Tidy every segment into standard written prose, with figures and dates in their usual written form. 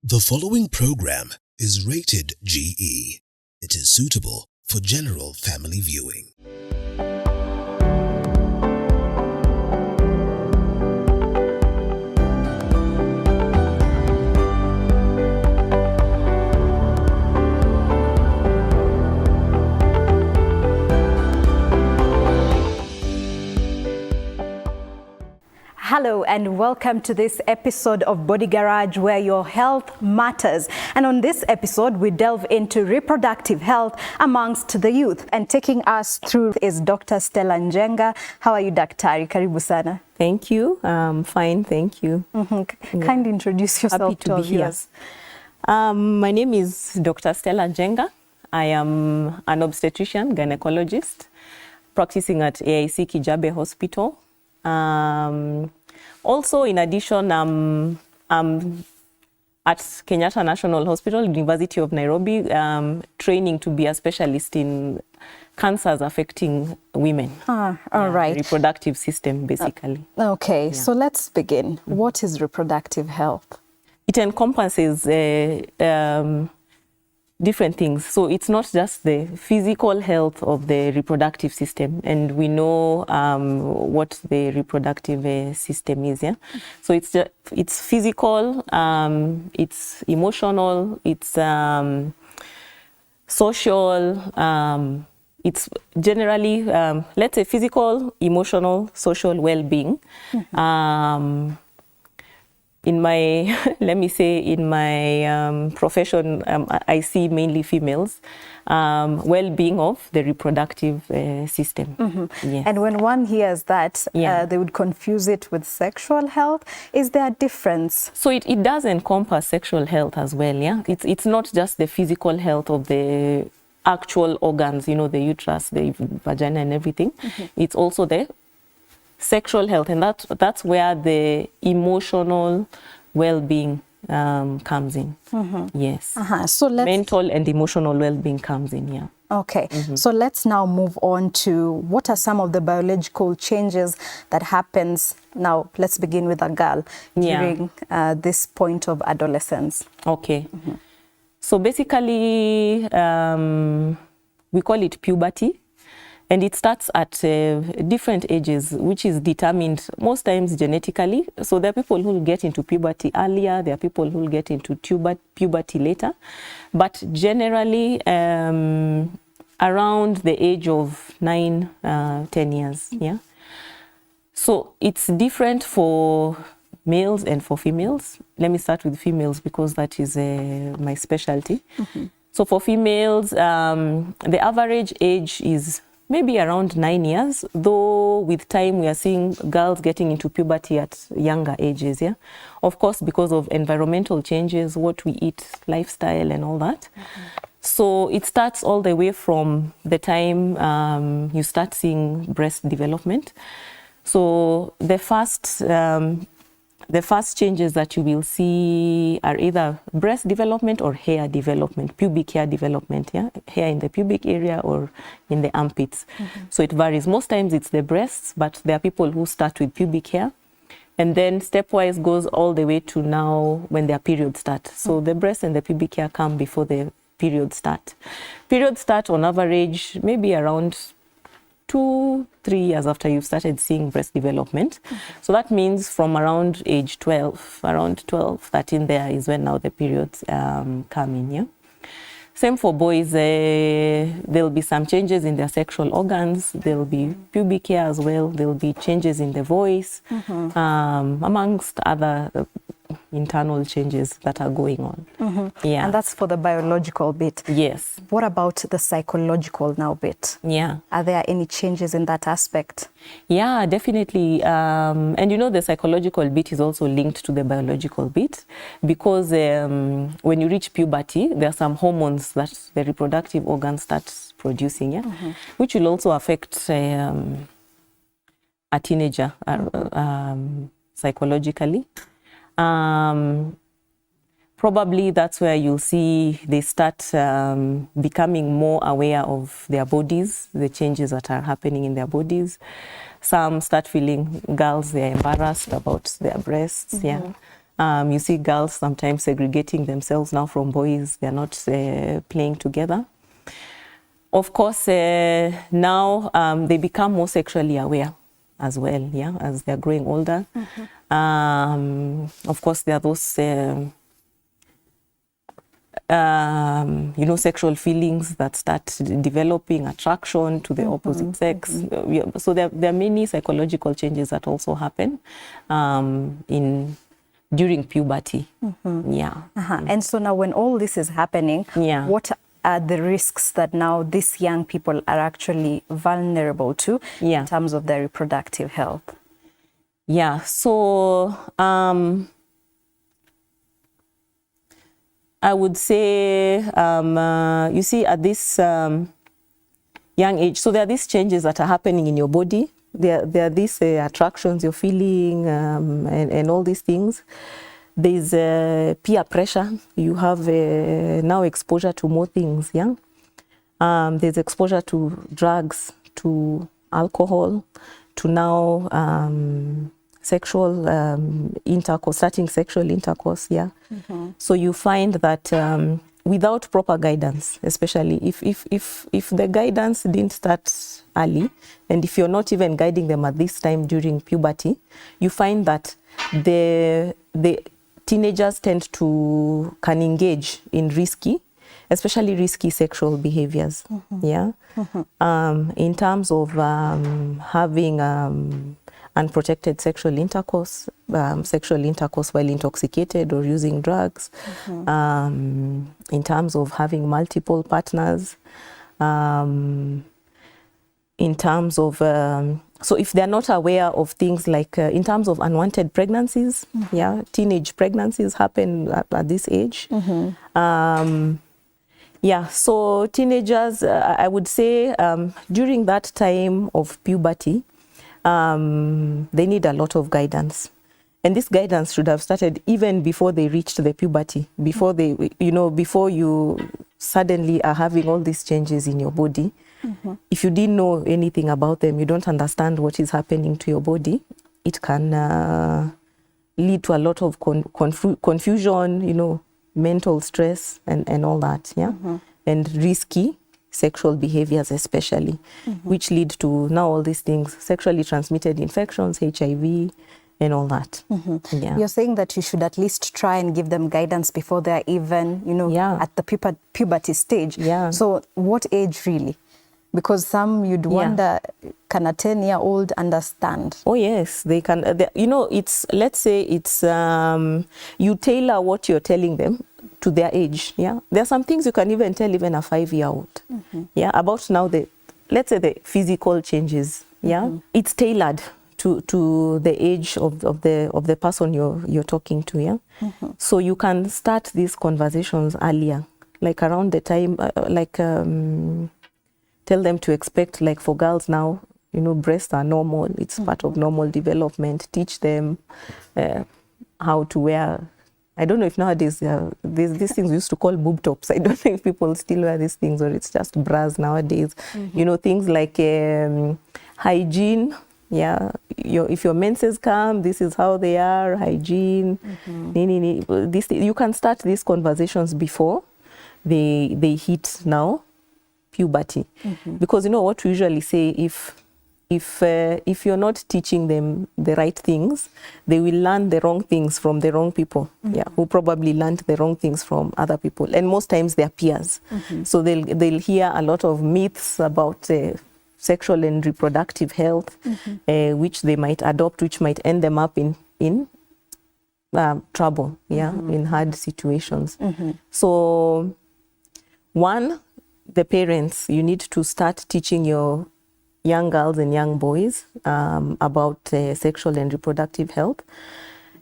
The following program is rated GE. It is suitable for general family viewing. Hello and welcome to this episode of Body Garage, where your health matters. And on this episode, we delve into reproductive health amongst the youth. And taking us through is Dr. Stella Njenga. How are you, Daktari? Karibu sana. Thank you. Fine, thank you. Kindly introduce yourself Happy to our be here. viewers. My name is Dr. Stella Njenga. I am an obstetrician, gynecologist, practicing at AIC Kijabe Hospital. Also, in addition, I'm at Kenyatta National Hospital, University of Nairobi, training to be a specialist in cancers affecting women. All right. Reproductive system, basically. Okay, so let's begin. What is reproductive health? It encompasses different things. So it's not just the physical health of the reproductive system, and we know what the reproductive system is. Yeah, so it's physical, it's emotional, it's social. It's generally, let's say, physical, emotional, social well-being. In my, let me say, in my profession, I see mainly females, well-being of the reproductive system. Yes. And when one hears that, they would confuse it with sexual health. Is there a difference? So it does encompass sexual health as well, yeah? It's not just the physical health of the actual organs, you know, the uterus, the vagina and everything. It's also the sexual health, and that's where the emotional well-being comes in. Yes. So mental and emotional well-being comes in. Yeah. Okay. So let's now move on to what are some of the biological changes that happens. Now let's begin with a girl during this point of adolescence. Okay. So basically, we call it puberty. And it starts at different ages, which is determined most times genetically. So there are people who will get into puberty earlier, there are people who will get into puberty later. But generally, around the age of 9, 10 years, yeah. So it's different for males and for females. Let me start with females because that is my specialty. So for females, the average age is maybe around 9 years, though with time we are seeing girls getting into puberty at younger ages, yeah? Of course, because of environmental changes, what we eat, lifestyle and all that. So it starts all the way from the time you start seeing breast development. So the first changes that you will see are either breast development or hair development, pubic hair development, yeah? Hair in the pubic area or in the armpits. So it varies. Most times it's the breasts, but there are people who start with pubic hair and then stepwise goes all the way to now when their periods start. So the breast and the pubic hair come before the periods start. Periods start on average maybe around 2-3 years after you've started seeing breast development. So that means from around age 12, around 12, 13 there is when now the periods come in, yeah? Same for boys, there'll be some changes in their sexual organs, there'll be pubic hair as well, there'll be changes in the voice, amongst other internal changes that are going on. Yeah. And that's for the biological bit. Yes. What about the psychological now bit? Yeah. Are there any changes in that aspect? Yeah, definitely. And you know, the psychological bit is also linked to the biological bit because when you reach puberty, there are some hormones that the reproductive organ starts producing, yeah? Which will also affect a teenager psychologically. Probably that's where you'll see they start becoming more aware of their bodies, the changes that are happening in their bodies. Some start feeling, girls, they're embarrassed about their breasts, yeah. You see girls sometimes segregating themselves now from boys. They're not playing together. Of course, now they become more sexually aware as well, yeah, as they're growing older. Of course, there are those, sexual feelings that start developing, attraction to the opposite sex. So there are many psychological changes that also happen during puberty. Yeah. And so now when all this is happening, what are the risks that now these young people are actually vulnerable to in terms of their reproductive health? Yeah, so I would say, you see, at this young age, so there are these changes that are happening in your body. There are these attractions you're feeling and all these things. There's peer pressure. You have now exposure to more things, yeah? There's exposure to drugs, to alcohol, to now sexual intercourse, starting sexual intercourse, yeah? So you find that without proper guidance, especially if the guidance didn't start early, and if you're not even guiding them at this time during puberty, you find that the teenagers can engage in especially risky sexual behaviors, yeah? In terms of having unprotected sexual intercourse while intoxicated or using drugs, in terms of having multiple partners, in terms of, so if they're not aware of things like, in terms of unwanted pregnancies, yeah, teenage pregnancies happen at this age. Yeah, so teenagers, I would say during that time of puberty, they need a lot of guidance. And this guidance should have started even before they reached the puberty, before before you suddenly are having all these changes in your body. If you didn't know anything about them, you don't understand what is happening to your body, it can lead to a lot of confusion, mental stress and all that, yeah? And risky sexual behaviors especially, which lead to now all these things, sexually transmitted infections, HIV, and all that. Yeah. You're saying that you should at least try and give them guidance before they're even, at the puberty stage. Yeah. So what age really? Because some you'd wonder, can a 10-year-old understand? Oh yes, they can. Let's say it's, you tailor what you're telling them to their age, yeah? There are some things you can even tell even a 5-year-old, yeah, about now let's say the physical changes, yeah? It's tailored to the age of the person you're talking to, yeah? So you can start these conversations earlier, like around the time, tell them to expect, like for girls now, breasts are normal. It's part of normal development. Teach them how to wear, I don't know if nowadays, these things we used to call boob tops. I don't know if people still wear these things or it's just bras nowadays. Things like hygiene, yeah. If your menses come, this is how they are, hygiene. You can start these conversations before they hit now puberty, because what we usually say, if you're not teaching them the right things, they will learn the wrong things from the wrong people, who probably learned the wrong things from other people, and most times they're peers. So they'll hear a lot of myths about sexual and reproductive health, which they might adopt, which might end them up in trouble, in hard situations. So one, the parents, you need to start teaching your young girls and young boys about sexual and reproductive health.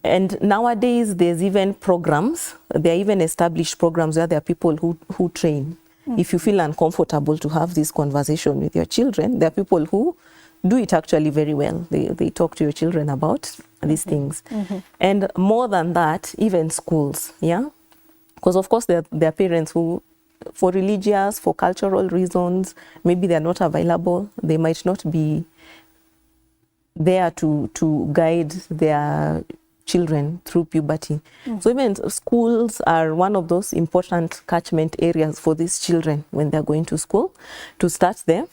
And nowadays, there's even programs, there are even established programs where there are people who train. If you feel uncomfortable to have this conversation with your children, there are people who do it actually very well. They talk to your children about these things. And more than that, even schools, yeah? Because of course there are parents who, for religious, for cultural reasons, maybe they're not available. They might not be there to guide their children through puberty. So even schools are one of those important catchment areas for these children when they're going to school, to start their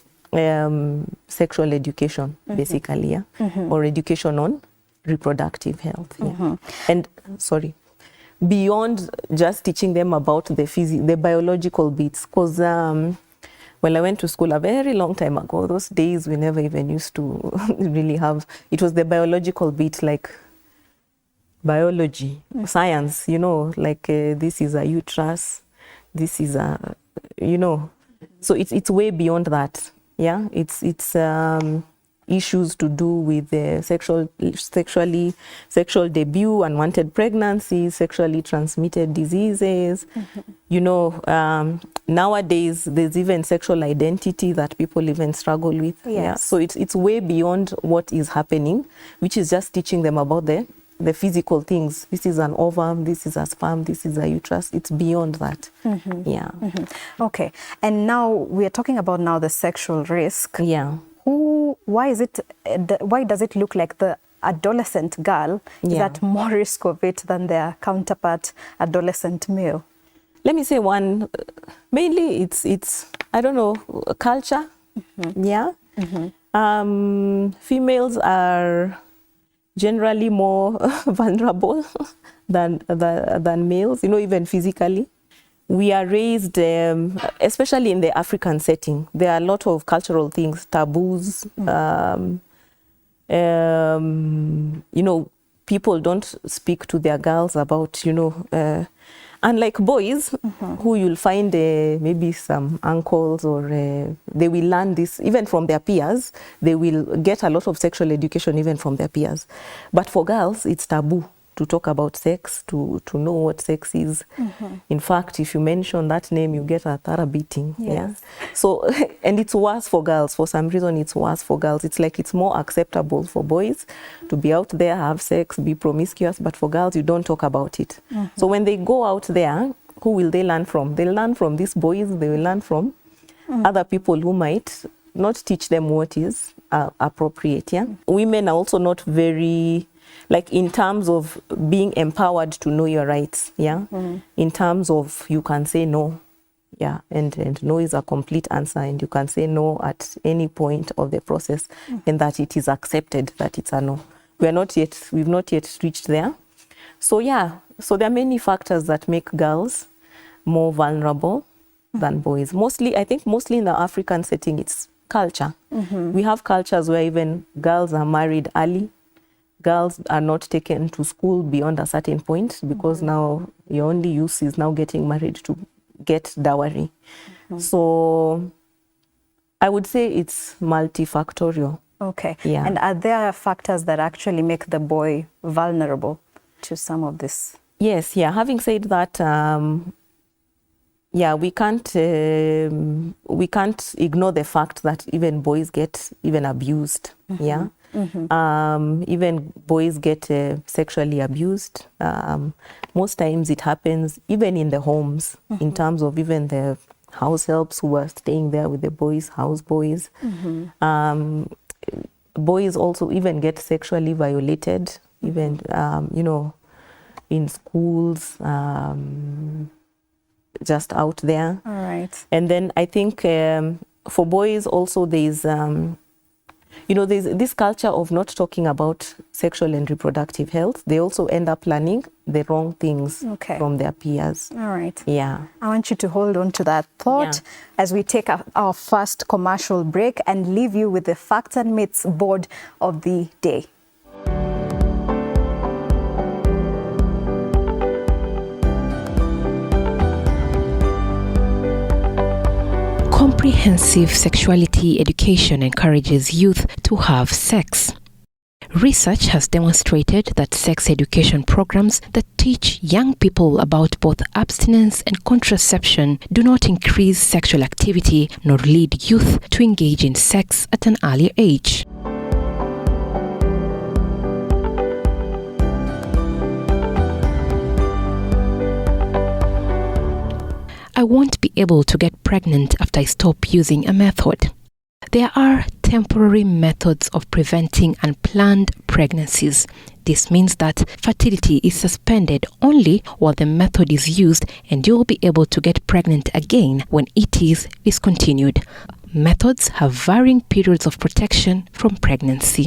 sexual education, basically, or education on reproductive health. And beyond just teaching them about the biological bits, because when I went to school a very long time ago, those days we never even used to really have, it was the biological bit, like biology, science, you know, like this is a uterus, this is a, you know, so it's way beyond that. Yeah, it's issues to do with sexual debut, unwanted pregnancies, sexually transmitted diseases. You know, nowadays there's even sexual identity that people even struggle with. Yeah, so it's way beyond what is happening, which is just teaching them about the physical things. This is an ovum, this is a sperm, this is a uterus. It's beyond that. Okay, and now we are talking about now the sexual risk. Yeah. Why does it look like the adolescent girl is at more risk of it than their counterpart adolescent male? Let me say one, mainly it's I don't know, culture. Yeah. Females are generally more vulnerable than males, you know, even physically. We are raised, especially in the African setting, there are a lot of cultural things, taboos. You know, people don't speak to their girls about, you know, unlike boys, who you'll find maybe some uncles or they will learn this even from their peers. They will get a lot of sexual education even from their peers. But for girls, it's taboo to talk about sex, to know what sex is. In fact, if you mention that name, you get a thorough beating. Yeah. So, and it's worse for girls. For some reason, it's worse for girls. It's like it's more acceptable for boys to be out there, have sex, be promiscuous. But for girls, you don't talk about it. So when they go out there, who will they learn from? They'll learn from these boys. They will learn from other people who might not teach them what is appropriate. Yeah. Women are also not very, like in terms of being empowered to know your rights, yeah? In terms of you can say no, yeah, and no is a complete answer, and you can say no at any point of the process, and that it is accepted that it's a no. We've not yet reached there. So yeah, so there are many factors that make girls more vulnerable than boys. Mostly, I think mostly in the African setting, it's culture. We have cultures where even girls are married early. Girls are not taken to school beyond a certain point because now your only use is now getting married to get dowry. So I would say it's multifactorial. Okay. Yeah. And are there factors that actually make the boy vulnerable to some of this? Yes, yeah. Having said that, yeah, we can't ignore the fact that even boys get even abused. Yeah. Even boys get sexually abused. Most times it happens even in the homes, in terms of even the house helps who are staying there with the boys, house boys. Boys also even get sexually violated, even, you know, in schools, just out there. All right. And then I think for boys also there's, you know, there's this culture of not talking about sexual and reproductive health. They also end up learning the wrong things from their peers. All right. Yeah. I want you to hold on to that thought as we take our first commercial break and leave you with the Facts and Myths board of the day. Comprehensive sexuality education encourages youth to have sex. Research has demonstrated that sex education programs that teach young people about both abstinence and contraception do not increase sexual activity nor lead youth to engage in sex at an earlier age. I won't be able to get pregnant after I stop using a method. There are temporary methods of preventing unplanned pregnancies. This means that fertility is suspended only while the method is used, and you'll be able to get pregnant again when it is discontinued. Methods have varying periods of protection from pregnancy.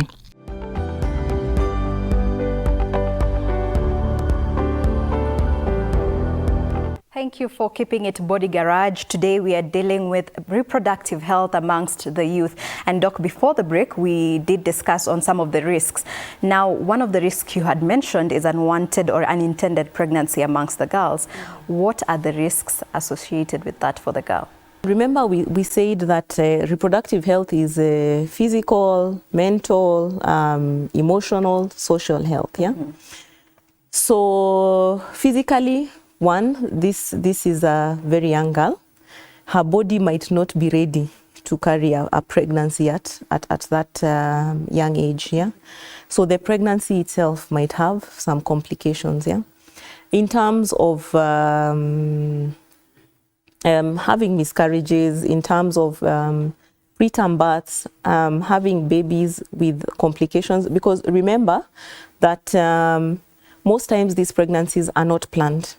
Thank you for keeping it Body Garage. Today we are dealing with reproductive health amongst the youth. And Doc, before the break, we did discuss on some of the risks. Now, one of the risks you had mentioned is unwanted or unintended pregnancy amongst the girls. What are the risks associated with that for the girl? Remember, we said that reproductive health is physical, mental, emotional, social health, yeah? So physically, this is a very young girl. Her body might not be ready to carry a pregnancy at that young age, yeah? So the pregnancy itself might have some complications, yeah? In terms of having miscarriages, in terms of preterm births, having babies with complications, because remember that most times these pregnancies are not planned.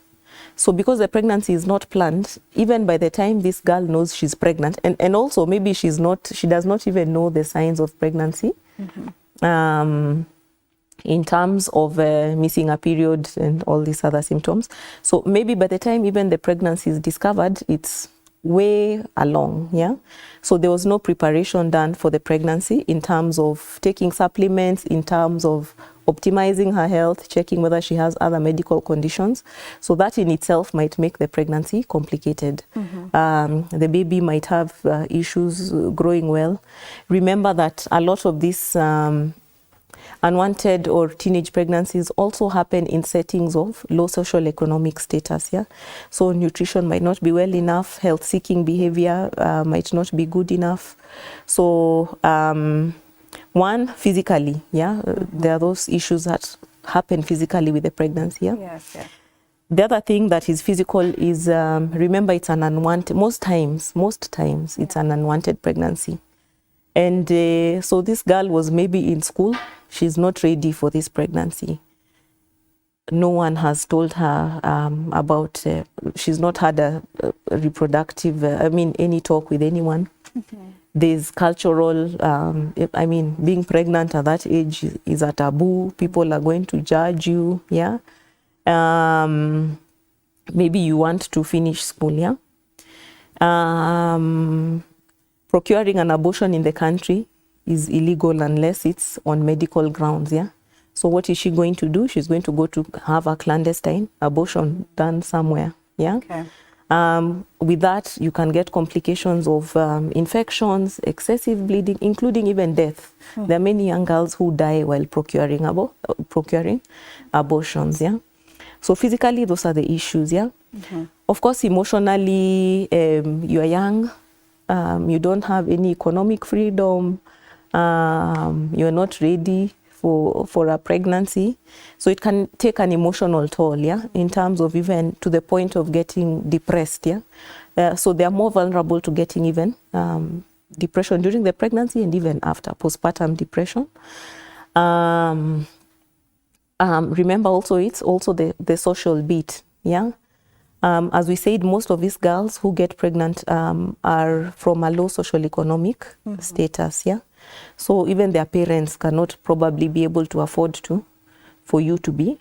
So because the pregnancy is not planned, even by the time this girl knows she's pregnant, and also maybe she does not even know the signs of pregnancy, in terms of missing a period and all these other symptoms. So maybe by the time even the pregnancy is discovered, it's way along, yeah? So there was no preparation done for the pregnancy in terms of taking supplements, in terms of optimizing her health, checking whether she has other medical conditions. So that in itself might make the pregnancy complicated. The baby might have issues growing well. Remember that a lot of these unwanted or teenage pregnancies also happen in settings of low social economic status, yeah? So nutrition might not be well enough, health-seeking behavior might not be good enough. So one, physically, yeah, there are those issues that happen physically with the pregnancy, yeah? Yes, yes. The other thing that is physical is, remember, it's an unwanted, most times, it's an unwanted pregnancy. And so this girl was maybe in school, she's not ready for this pregnancy. No one has told her about, she's not had a reproductive, any talk with anyone. There's cultural, being pregnant at that age is a taboo. People are going to judge you, yeah? Maybe you want to finish school, yeah? Procuring an abortion in the country is illegal unless it's on medical grounds, yeah? So what is she going to do? She's going to go to have a clandestine abortion done somewhere, yeah? Okay. With that, you can get complications of infections, excessive bleeding, including even death. There are many young girls who die while procuring abortions, yeah? So physically, those are the issues, yeah? Of course, emotionally, you are young, you don't have any economic freedom, you're not ready for a pregnancy. So it can take an emotional toll, yeah, in terms of even to the point of getting depressed, yeah. So they are more vulnerable to getting even depression during the pregnancy and even after, postpartum depression. Remember also, it's also the social bit, yeah. As we said, most of these girls who get pregnant are from a low social economic status, yeah. So even their parents cannot probably be able to afford for you to be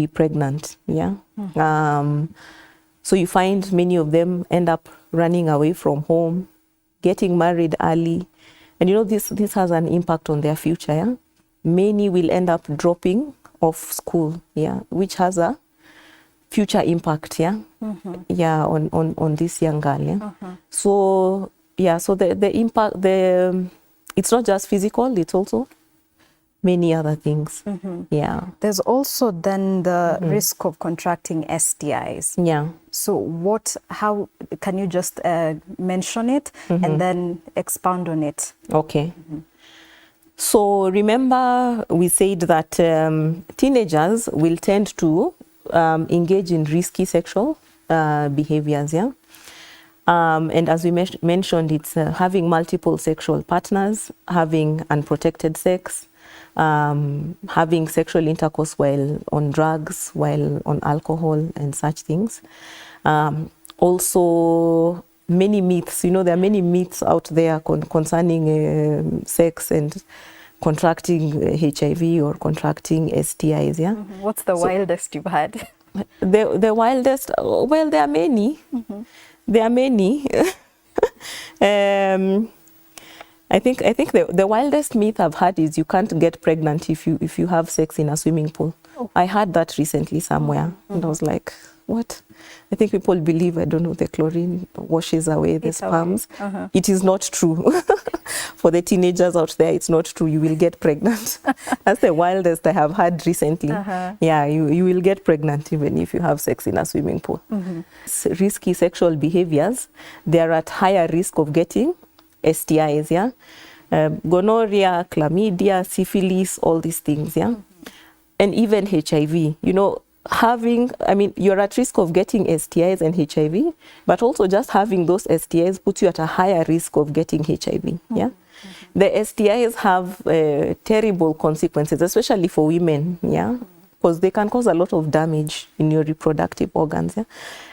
pregnant, yeah. So you find many of them end up running away from home, getting married early, and you know this has an impact on their future, yeah. Many will end up dropping off school, yeah, which has a future impact, yeah, yeah, on this young girl, yeah. So yeah, so the impact, it's not just physical, it's also many other things, yeah. There's also then the risk of contracting STIs. Yeah. So how can you just mention it and then expound on it? Okay. So remember, we said that teenagers will tend to engage in risky sexual behaviors, yeah. And as we mentioned, it's having multiple sexual partners, having unprotected sex, having sexual intercourse while on drugs, while on alcohol and such things. Also, many myths, you know, there are many myths out there concerning sex and contracting HIV or contracting STIs, yeah? What's the wildest you've had? The wildest, well, there are many. There are many. I think the wildest myth I've had is you can't get pregnant if you have sex in a swimming pool. Oh. I heard that recently somewhere, and I was like, what? I think people believe, I don't know, the chlorine washes away the sperms. It is not true. For the teenagers out there, it's not true. You will get pregnant. That's the wildest I have had recently. Yeah, you will get pregnant even if you have sex in a swimming pool. Risky sexual behaviors, they're at higher risk of getting STIs, yeah? Gonorrhea, chlamydia, syphilis, all these things, yeah? And even HIV, you know, you're at risk of getting STIs and HIV, but also just having those STIs puts you at a higher risk of getting HIV, yeah? The STIs have terrible consequences, especially for women, yeah? Because they can cause a lot of damage in your reproductive organs, yeah?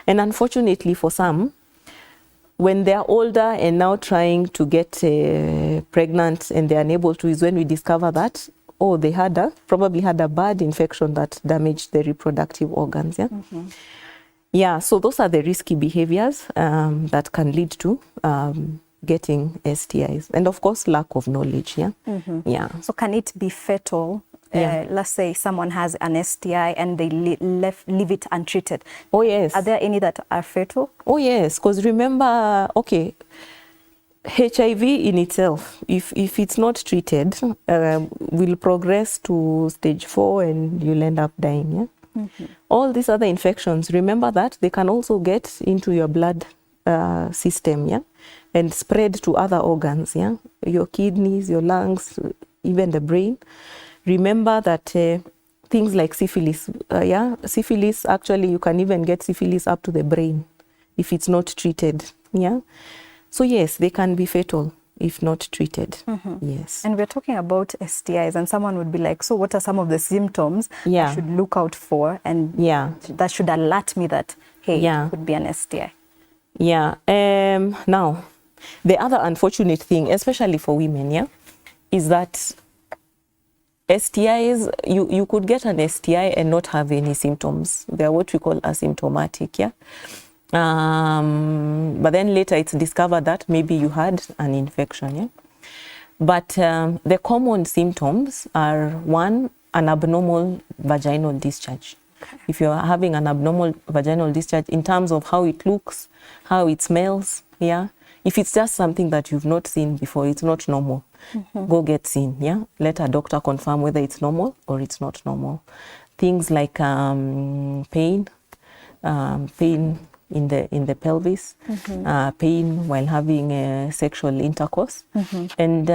And unfortunately for some, when they're older and now trying to get pregnant and they're unable to, is when we discover that, oh, they probably had a bad infection that damaged the reproductive organs, yeah? Yeah, so those are the risky behaviors that can lead to getting STIs. And of course, lack of knowledge, yeah? Yeah. So can it be fatal? Let's say someone has an STI and they leave it untreated. Oh, yes. Are there any that are fatal? Oh, yes, because remember, okay, HIV in itself, if it's not treated, will progress to stage 4 and you'll end up dying, yeah? All these other infections, remember that they can also get into your blood system, yeah? And spread to other organs, yeah? Your kidneys, your lungs, even the brain. Remember that things like syphilis, syphilis, actually you can even get syphilis up to the brain if it's not treated, yeah? So yes, they can be fatal if not treated, yes. And we're talking about STIs, and someone would be like, so what are some of the symptoms I should look out for and that should alert me that, hey, it could be an STI? Yeah, now, the other unfortunate thing, especially for women, yeah, is that STIs, you could get an STI and not have any symptoms. They're what we call asymptomatic, yeah? But then later it's discovered that maybe you had an infection, yeah? But the common symptoms are, one, an abnormal vaginal discharge. If you're having an abnormal vaginal discharge in terms of how it looks, how it smells, yeah? If it's just something that you've not seen before, it's not normal, go get seen, yeah? Let a doctor confirm whether it's normal or it's not normal. Things like pain in the pelvis, pain while having sexual intercourse. And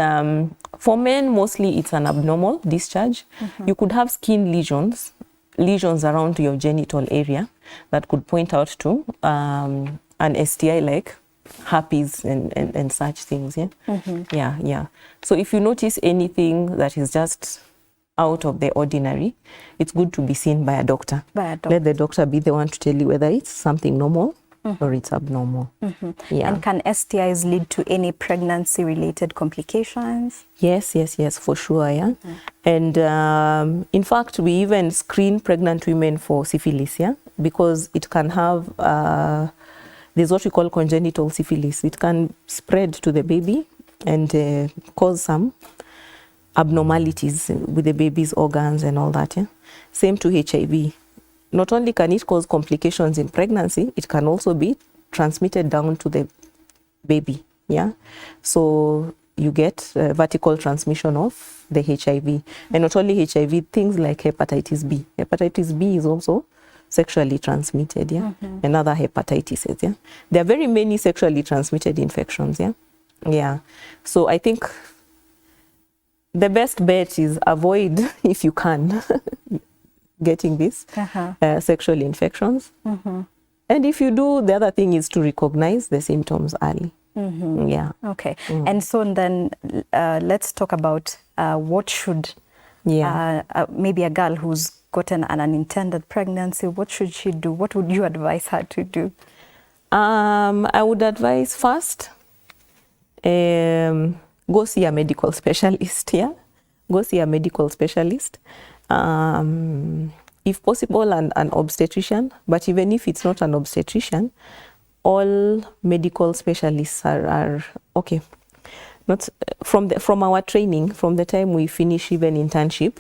for men, mostly it's an abnormal discharge. You could have skin lesions around your genital area that could point out to an STI like herpes and such things, yeah? Yeah. So if you notice anything that is just out of the ordinary, it's good to be seen by a doctor. Let the doctor be the one to tell you whether it's something normal or it's abnormal. Yeah. And can STIs lead to any pregnancy-related complications? Yes, for sure, yeah. And in fact, we even screen pregnant women for syphilis, yeah, because it can have, there's what we call congenital syphilis. It can spread to the baby and cause some abnormalities with the baby's organs and all that, yeah. Same to HIV. Not only can it cause complications in pregnancy, it can also be transmitted down to the baby, yeah. So you get vertical transmission of the HIV. And not only HIV, things like hepatitis B. Hepatitis B is also sexually transmitted, yeah, and other hepatitis, yeah. There are very many sexually transmitted infections, yeah. Yeah. So I think the best bet is avoid, if you can, getting these sexual infections. And if you do, the other thing is to recognize the symptoms early. Yeah. Okay. And so then let's talk about what should maybe a girl who's gotten an unintended pregnancy, what should she do? What would you advise her to do? I would advise first, go see a medical specialist. Yeah, go see a medical specialist. If possible, an obstetrician. But even if it's not an obstetrician, all medical specialists are okay. Not from our training, from the time we finish even internship,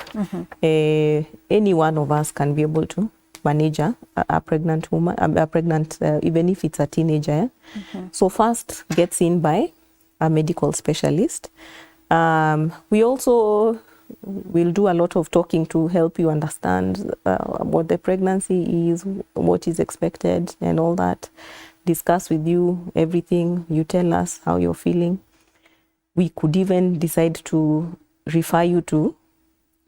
any one of us can be able to manage a pregnant woman, even if it's a teenager. So first gets in by a medical specialist. We also will do a lot of talking to help you understand what the pregnancy is, what is expected and all that. Discuss with you everything. You tell us how you're feeling. We could even decide to refer you to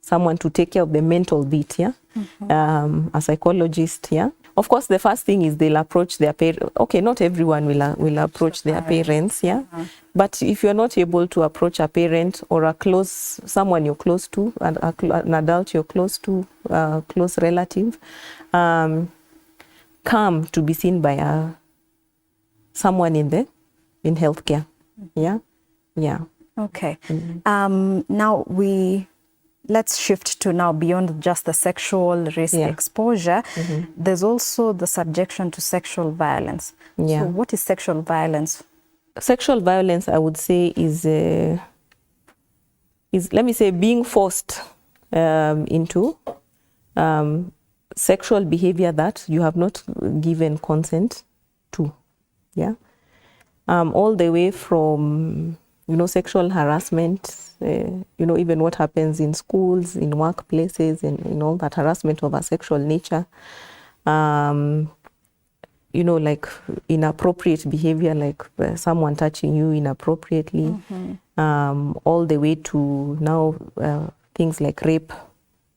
someone to take care of the mental bit, a psychologist, Of course, the first thing is they'll approach their parents. Okay, not everyone will approach their parents, But if you're not able to approach a parent or someone you're close to, an adult you're close to, a close relative, come to be seen by someone in healthcare, Yeah. Okay. Now let's shift to now beyond just the sexual risk exposure. There's also the subjection to sexual violence. So what is sexual violence? Sexual violence, I would say, is let me say, being forced into sexual behavior that you have not given consent to. All the way from sexual harassment, even what happens in schools, in workplaces, and all that harassment of a sexual nature, like inappropriate behavior, like someone touching you inappropriately, all the way to now things like rape,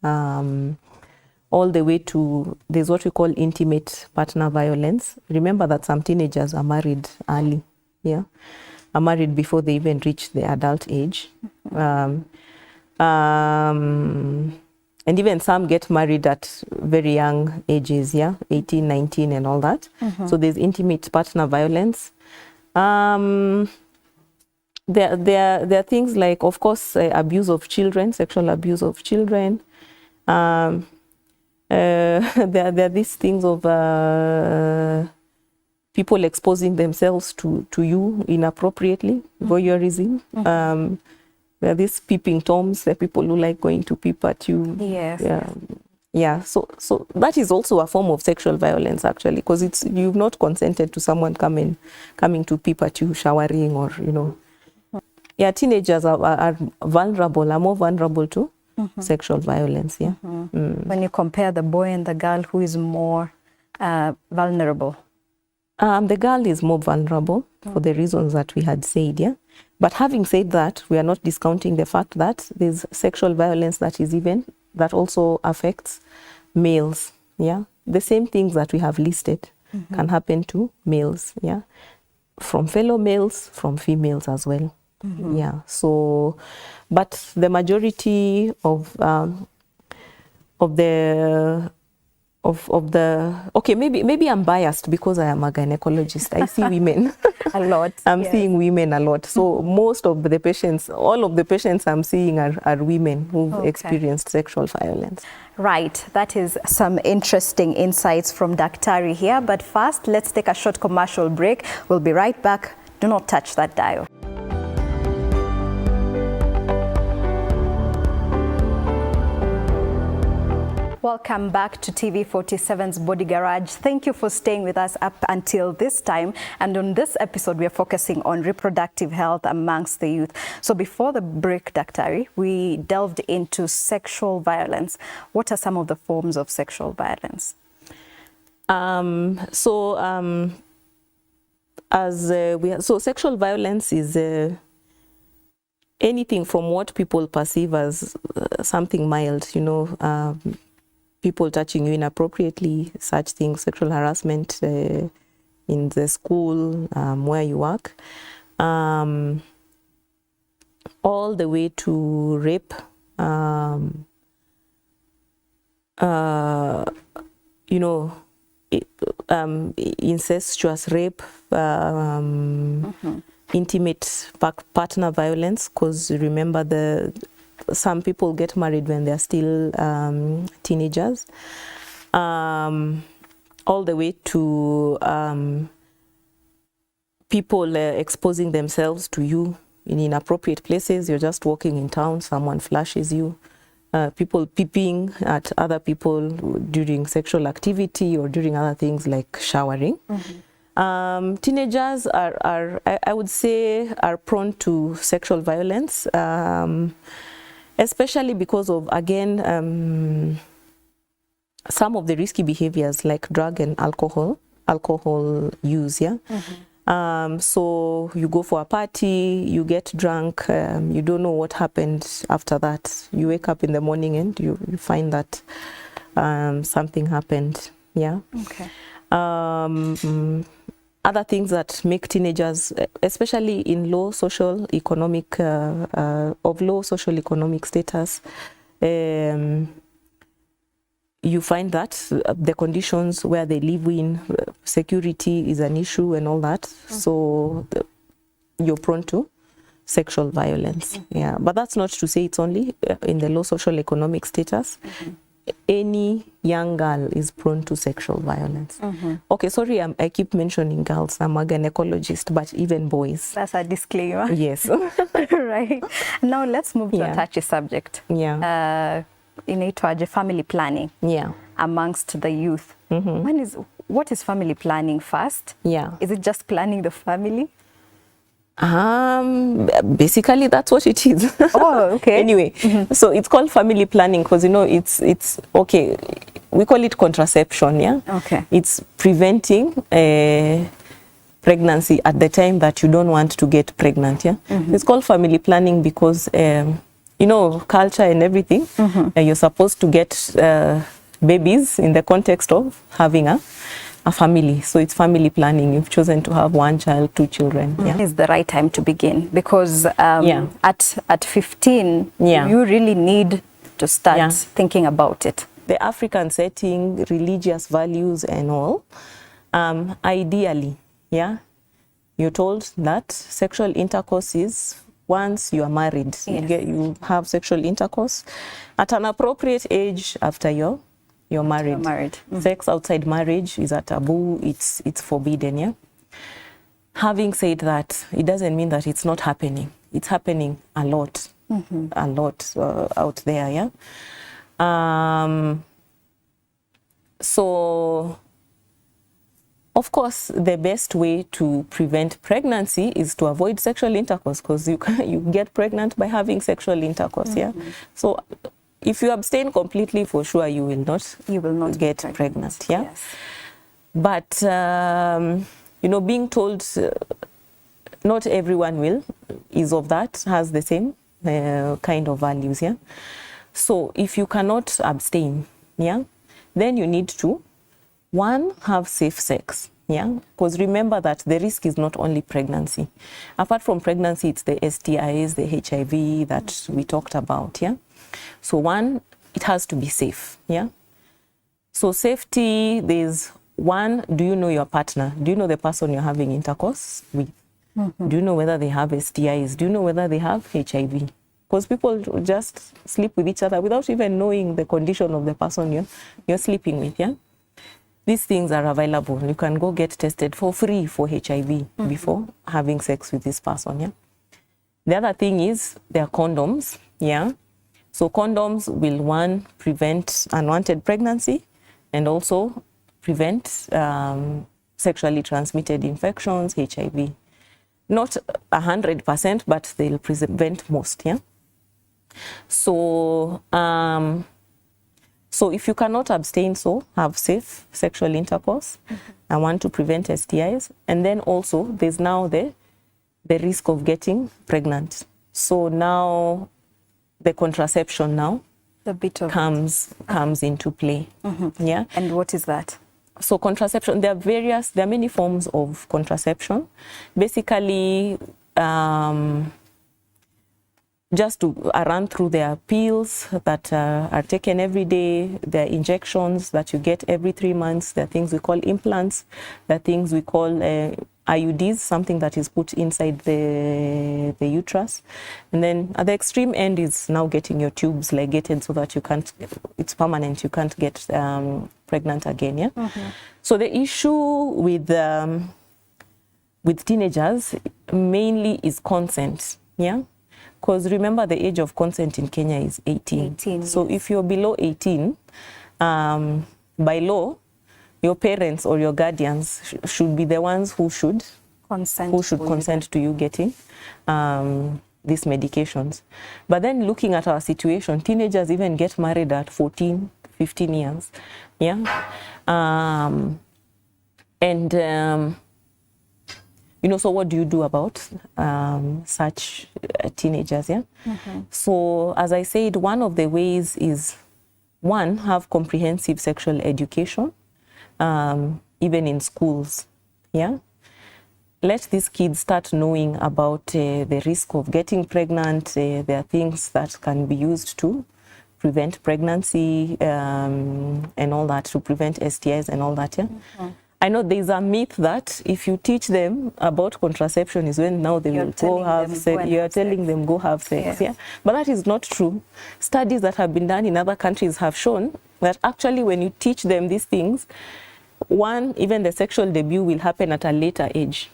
all the way to, there's what we call intimate partner violence. Remember that some teenagers are married early, are married before they even reach the adult age. And even some get married at very young ages, 18, 19 and all that. So there's intimate partner violence. There are things like, of course, abuse of children, sexual abuse of children. There are these things of people exposing themselves to you inappropriately, voyeurism. There are these peeping toms, the people who like going to peep at you. So that is also a form of sexual violence, actually, because you've not consented to someone coming to peep at you, showering, or teenagers are vulnerable, are more vulnerable to sexual violence. When you compare the boy and the girl, who is more vulnerable? The girl is more vulnerable for the reasons that we had said, But having said that, we are not discounting the fact that there's sexual violence that also affects males, The same things that we have listed can happen to males, From fellow males, from females as well, So, but the majority of the okay, maybe I'm biased because I am a gynecologist. I see women a lot. I'm seeing women a lot. So most of the patients, all of the patients I'm seeing are women who've experienced sexual violence. Right, that is some interesting insights from Daktari here. But first, let's take a short commercial break. We'll be right back. Do not touch that dial. Welcome back to TV47's Body Garage. Thank you for staying with us up until this time. And on this episode, we are focusing on reproductive health amongst the youth. So before the break, Daktari, we delved into sexual violence. What are some of the forms of sexual violence? So sexual violence is anything from what people perceive as something mild, people touching you inappropriately, such things, sexual harassment in the school, where you work, all the way to rape, you know, incestuous rape, intimate partner violence, because remember some people get married when they're still teenagers, all the way to people exposing themselves to you in inappropriate places. You're just walking in town, someone flashes you. People peeping at other people during sexual activity or during other things like showering. Teenagers I would say, are prone to sexual violence, especially because of, again, some of the risky behaviors like drug and alcohol use, yeah? So you go for a party, you get drunk, you don't know what happened after that. You wake up in the morning and you find that something happened, yeah? Okay. Other things that make teenagers, especially in low social economic status, you find that the conditions where they live in, security is an issue and all that. So you're prone to sexual violence. Yeah, but that's not to say it's only in the low social economic status. Any young girl is prone to sexual violence. Okay, sorry, I keep mentioning girls. I'm a gynecologist, but even boys. That's a disclaimer. Yes. Right. Now let's move to a touchy subject. Yeah. Inaitwaje family planning. Yeah. Amongst the youth. What is family planning first? Yeah. Is it just planning the family? Basically that's what it is. Oh, okay. Anyway, so it's called family planning because, you know, it's okay, we call it contraception, yeah? Okay. It's preventing pregnancy at the time that you don't want to get pregnant, yeah? It's called family planning because you know, culture and everything, you're supposed to get babies in the context of having a family. So it's family planning. You've chosen to have one child, 2 children. Yeah. Is the right time to begin because at 15, you really need to start thinking about it. The African setting, religious values and all, ideally, you're told that sexual intercourse is once you are married. You have sexual intercourse at an appropriate age after you're married. Sex outside marriage is a taboo. It's forbidden. Yeah. Having said that, it doesn't mean that it's not happening. It's happening a lot, out there. Yeah. So, of course, the best way to prevent pregnancy is to avoid sexual intercourse because you get pregnant by having sexual intercourse. Yeah. So, if you abstain completely, for sure you will not get pregnant. Yeah. Yes. But you know, being told not everyone is of that, has the same kind of values. Yeah. So if you cannot abstain, then you need to, one, have safe sex. Yeah, because remember that the risk is not only pregnancy. Apart from pregnancy, it's the STIs, the HIV that we talked about. Yeah. So one, it has to be safe. Yeah. So safety, there's one, do you know your partner? Do you know the person you're having intercourse with? Do you know whether they have STIs? Do you know whether they have HIV? Because people just sleep with each other without even knowing the condition of the person you're sleeping with. Yeah. These things are available. You can go get tested for free for HIV before having sex with this person. Yeah. The other thing is there are condoms. Yeah. So condoms will, one, prevent unwanted pregnancy and also prevent sexually transmitted infections, HIV. Not 100%, but they'll prevent most. Yeah. So, so if you cannot abstain, so have safe sexual intercourse. I want to prevent STIs. And then also there's now the risk of pregnant. So now the contraception now comes into play. Yeah. And what is that? So contraception, there are many forms of contraception. Basically, just to run through their pills that are taken every day, their injections that you get every 3 months, there are things we call implants, there are things we call IUDs, something that is put inside the uterus. And then at the extreme end is now getting your tubes ligated so that you can't, it's permanent, you can't get pregnant again, yeah? So the issue with teenagers mainly is consent, yeah? Because remember, the age of consent in Kenya is 18. So yes. if you're below 18, by law, your parents or your guardians should be the ones who should consent to you getting these medications. But then looking at our situation, teenagers even get married at 14, 15 years. Yeah. You know, so what do you do about such teenagers? Yeah. So as I said, one of the ways is, one, have comprehensive sexual education, even in schools. Yeah. Let these kids start knowing about the risk of getting pregnant. There are things that can be used to prevent pregnancy and all that, to prevent STIs and all that. Yeah. I know there's a myth that if you teach them about contraception is when now they will go have sex. You're telling them go have sex. Yeah. But that is not true. Studies that have been done in other countries have shown that actually when you teach them these things, one, even the sexual debut will happen at a later age.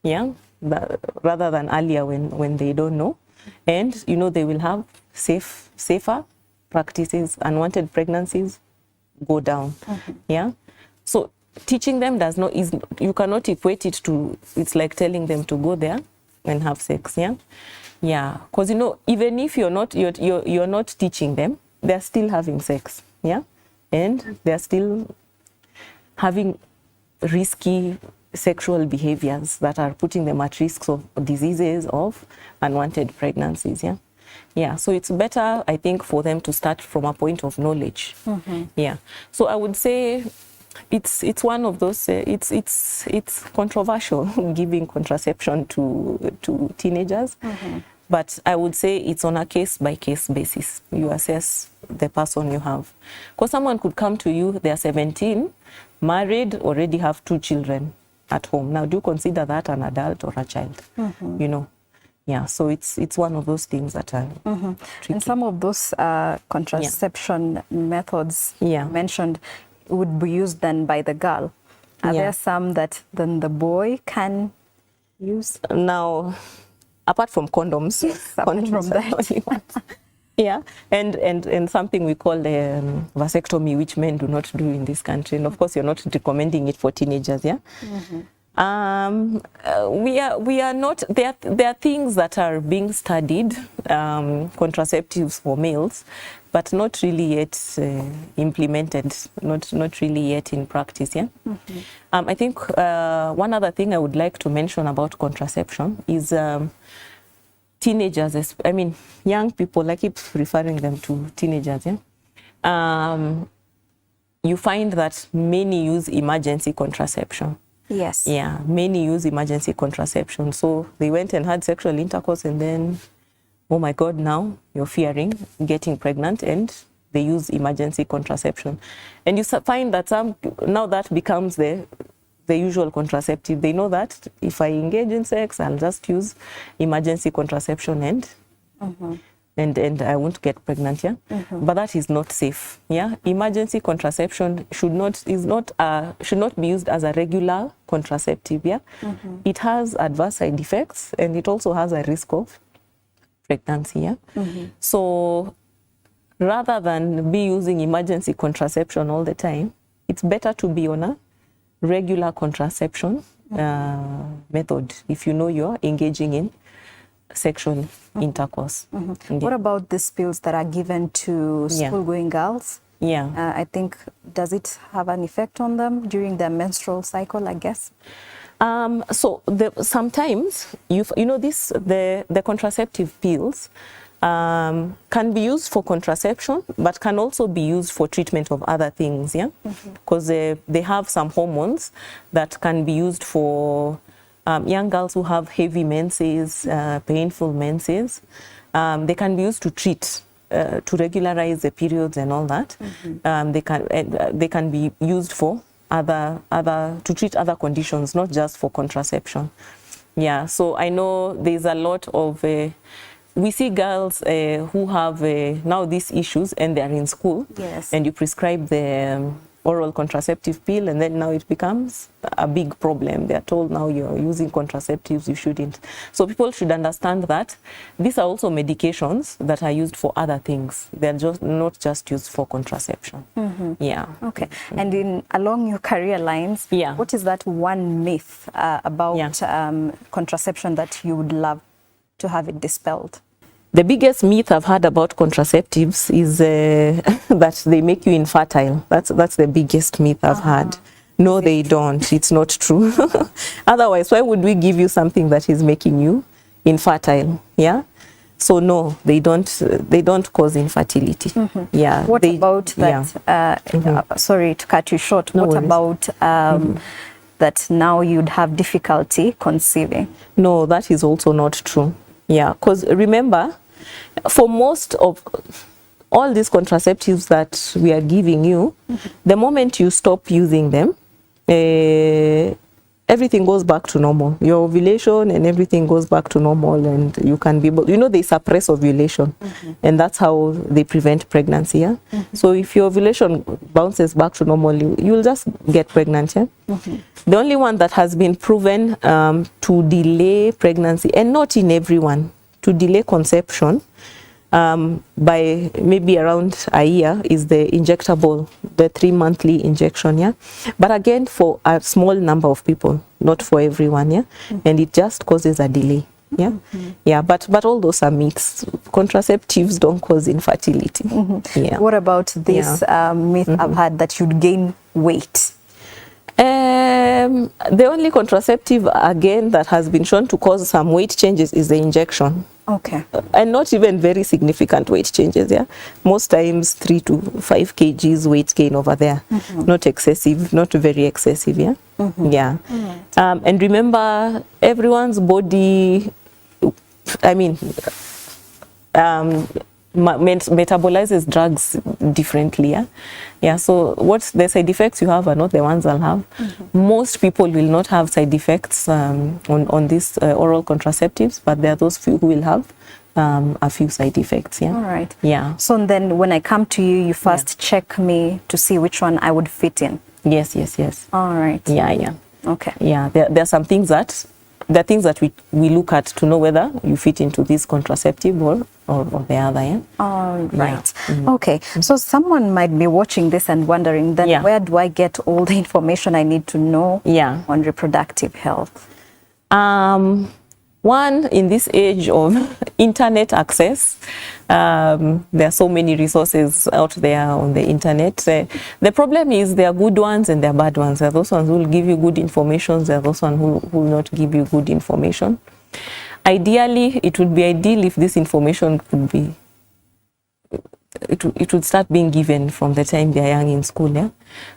Yeah, rather than earlier when they don't know. And, you know, they will have safer practices. Unwanted pregnancies go down. Yeah. So teaching them you cannot equate it to, it's like telling them to go there and have sex. Yeah. Yeah. Because, you know, even if you're not teaching them, they're still having sex. Yeah. And they're still having risky sexual behaviors that are putting them at risk of diseases, of unwanted pregnancies. Yeah. Yeah. So it's better, I think, for them to start from a point of knowledge. Yeah. So I would say it's one of those, it's controversial giving contraception to teenagers. But I would say it's on a case-by-case basis. You assess the person you have. Because someone could come to you, they're 17, married, already have 2 children at home. Now, do you consider that an adult or a child? You know? Yeah, so it's one of those things that are tricky. And some of those contraception methods mentioned would be used then by the girl. Are there some that then the boy can use? Now, apart from condoms, apart from that. Yeah, and something we call vasectomy, which men do not do in this country. And of course, you're not recommending it for teenagers, yeah? We are not, there are things that are being studied, contraceptives for males, but not really yet implemented, not really yet in practice, yeah? I think one other thing I would like to mention about contraception is teenagers, I mean, young people, I keep referring them to teenagers, yeah? You find that many use emergency contraception. Yes. Yeah, many use emergency contraception. So they went and had sexual intercourse and then, oh my God, now you're fearing getting pregnant, and they use emergency contraception. And you find that now that becomes the usual contraceptive. They know that if I engage in sex, I'll just use emergency contraception and I won't get pregnant, yeah? But that is not safe, yeah? Emergency contraception should not be used as a regular contraceptive, yeah? It has adverse side effects, and it also has a risk of pregnancy, yeah? So rather than be using emergency contraception all the time, it's better to be on a regular contraception method if you know you're engaging in sexual intercourse. What about these pills that are given to school-going girls? Yeah. I think, does it have an effect on them during their menstrual cycle, I guess? So sometimes, you know, the contraceptive pills can be used for contraception, but can also be used for treatment of other things, yeah? Because they have some hormones that can be used for young girls who have heavy menses, painful menses. They can be used to treat, to regularize the periods and all that. They can be used for to treat other conditions, not just for contraception. Yeah, so I know there's a lot of, we see girls who have now these issues and they're in school. Yes. And you prescribe the oral contraceptive pill, and then now it becomes a big problem. They're told now you're using contraceptives, you shouldn't. So people should understand that these are also medications that are used for other things. They're just not just used for contraception. Yeah. Okay. And along your career lines, what is that one myth about contraception that you would love to have it dispelled? The biggest myth I've heard about contraceptives is that they make you infertile. That's the biggest myth I've heard. No, they don't. It's not true. Otherwise, why would we give you something that is making you infertile? Yeah. So no, they don't cause infertility. Yeah. What about that? Sorry to cut you short. No what worries. About that now you'd have difficulty conceiving? No, that is also not true. Yeah, because remember, for most of all these contraceptives that we are giving you, the moment you stop using them, everything goes back to normal. Your ovulation and everything goes back to normal, and you can be able, they suppress ovulation, and that's how they prevent pregnancy. Yeah? So if your ovulation bounces back to normal, you'll just get pregnant. Yeah? The only one that has been proven to delay pregnancy, and not in everyone, to delay conception by maybe around a year, is the injectable, the 3-monthly injection. Yeah, but again, for a small number of people, not for everyone. Yeah, and it just causes a delay. Yeah, yeah, but all those are myths. Contraceptives don't cause infertility. Yeah. What about this myth I've had that you'd gain weight? The only contraceptive, again, that has been shown to cause some weight changes is the injection. Okay. And not even very significant weight changes. Yeah, most times 3 to 5 kgs weight gain over there. Not excessive, not very excessive. Yeah. Yeah. And remember, everyone's body, I mean, metabolizes drugs differently. Yeah, so what the side effects you have are not the ones I'll have. Most people will not have side effects on these oral contraceptives, but there are those few who will have a few side effects. Yeah. All right. Yeah. So then when I come to you, you first check me to see which one I would fit in. Yes. All right. Yeah. Okay. Yeah, there are some things that we look at to know whether you fit into this contraceptive or the other. Yeah. All right. Okay. So someone might be watching this and wondering, then where do I get all the information I need to know on reproductive health? One, in this age of internet access, there are so many resources out there on the internet. The problem is there are good ones and there are bad ones. There are those ones who will give you good information. There are those ones who will not give you good information. Ideally, it would be ideal if this information could be, it would start being given from the time they are young in school,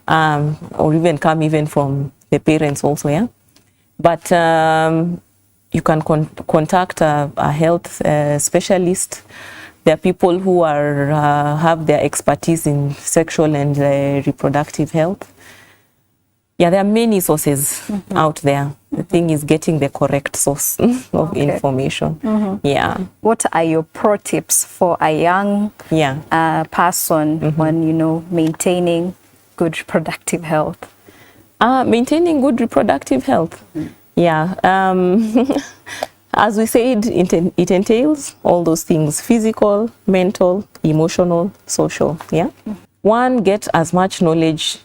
or even come even from the parents also, But you can contact a health specialist. There are people who have their expertise in sexual and reproductive health. Yeah, there are many sources out there. The thing is getting the correct source of information. Yeah. What are your pro tips for a young person when, maintaining good reproductive health? Maintaining good reproductive health. Yeah. As we said, it entails all those things: physical, mental, emotional, social. Yeah. One, get as much knowledge,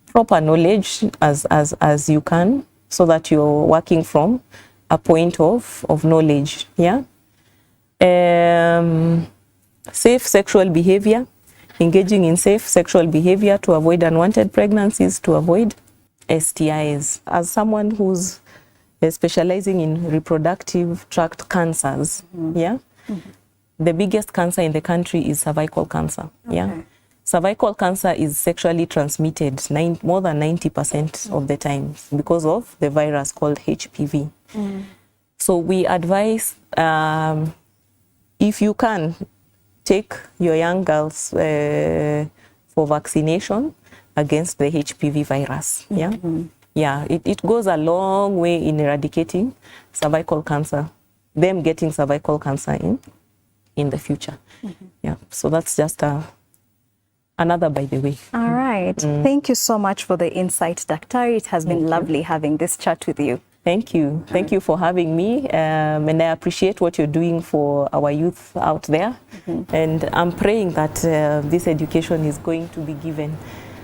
proper knowledge as you can, so that you're working from a point of knowledge. Yeah. Safe sexual behavior, engaging in safe sexual behavior to avoid unwanted pregnancies, to avoid STIs. As someone who's specializing in reproductive tract cancers, the biggest cancer in the country is cervical cancer. Cervical cancer is sexually transmitted more than 90% of the time because of the virus called HPV. So we advise if you can, take your young girls for vaccination against the HPV virus. Yeah, yeah, it goes a long way in eradicating cervical cancer, them getting cervical cancer in the future. Yeah, so that's just another by the way. All right. Thank you so much for the insight, Daktari. It has been lovely having this chat with you. Thank you. Thank you for having me. And I appreciate what you're doing for our youth out there. And I'm praying that this education is going to be given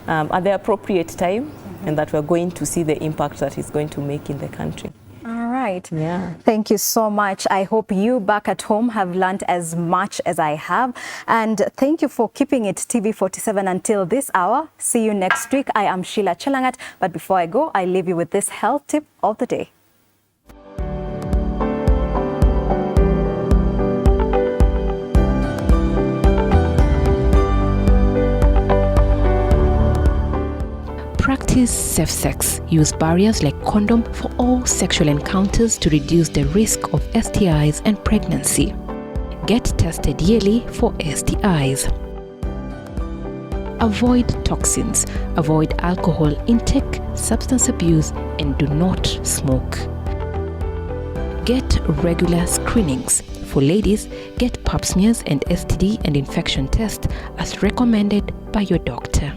at the appropriate time and that we're going to see the impact that it's going to make in the country. All right. Yeah. Thank you so much. I hope you back at home have learned as much as I have. And thank you for keeping it TV47 until this hour. See you next week. I am Sheila Chelangat. But before I go, I leave you with this health tip of the day. Practice safe sex. Use barriers like condom for all sexual encounters to reduce the risk of STIs and pregnancy. Get tested yearly for STIs. Avoid toxins. Avoid alcohol intake, substance abuse, and do not smoke. Get regular screenings. For ladies, get pap smears and STD and infection tests as recommended by your doctor.